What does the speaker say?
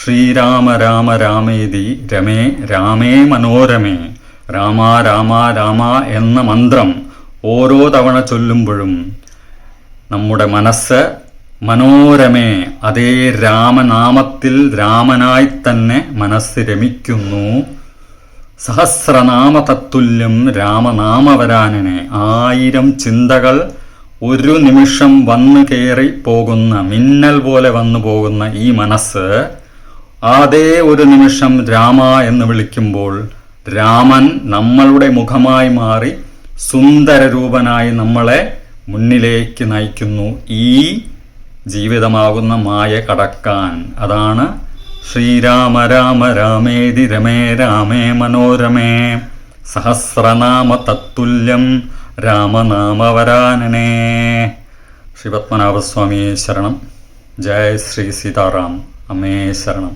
ശ്രീരാമ രാമ രാമേതി രമേ രാമേ മനോരമേ. രാമ രാമ രാമ എന്ന മന്ത്രം ഓരോ തവണ ചൊല്ലുമ്പോഴും നമ്മുടെ മനസ്സ് മനോരമേ, അതേ രാമനാമത്തിൽ രാമനായി തന്നെ മനസ്സ് രമിക്കുന്നു. സഹസ്രനാമ തത്തുല്യം രാമനാമവരാനനെ. 1000 ചിന്തകൾ ഒരു നിമിഷം വന്നു കയറി പോകുന്ന, മിന്നൽ പോലെ വന്നു പോകുന്ന ഈ മനസ്സ് അതേ ഒരു നിമിഷം രാമ എന്ന് വിളിക്കുമ്പോൾ രാമൻ നമ്മളുടെ മുഖമായി മാറി സുന്ദരരൂപനായി നമ്മളെ മുന്നിലേക്ക് നയിക്കുന്നു ഈ ജീവിതമാകുന്ന മായ കടക്കാൻ. അതാണ് ശ്രീരാമ രാമ രാമേതി രമേ രാമേ മനോരമേ. സഹസ്രനാമ തത്തുല്യം രാമനാമവരാനനേ. ശ്രീ പത്മനാഭസ്വാമിയെ ശരണം. ജയ ശ്രീ സീതാറാം. അമ്മേ ശരണം.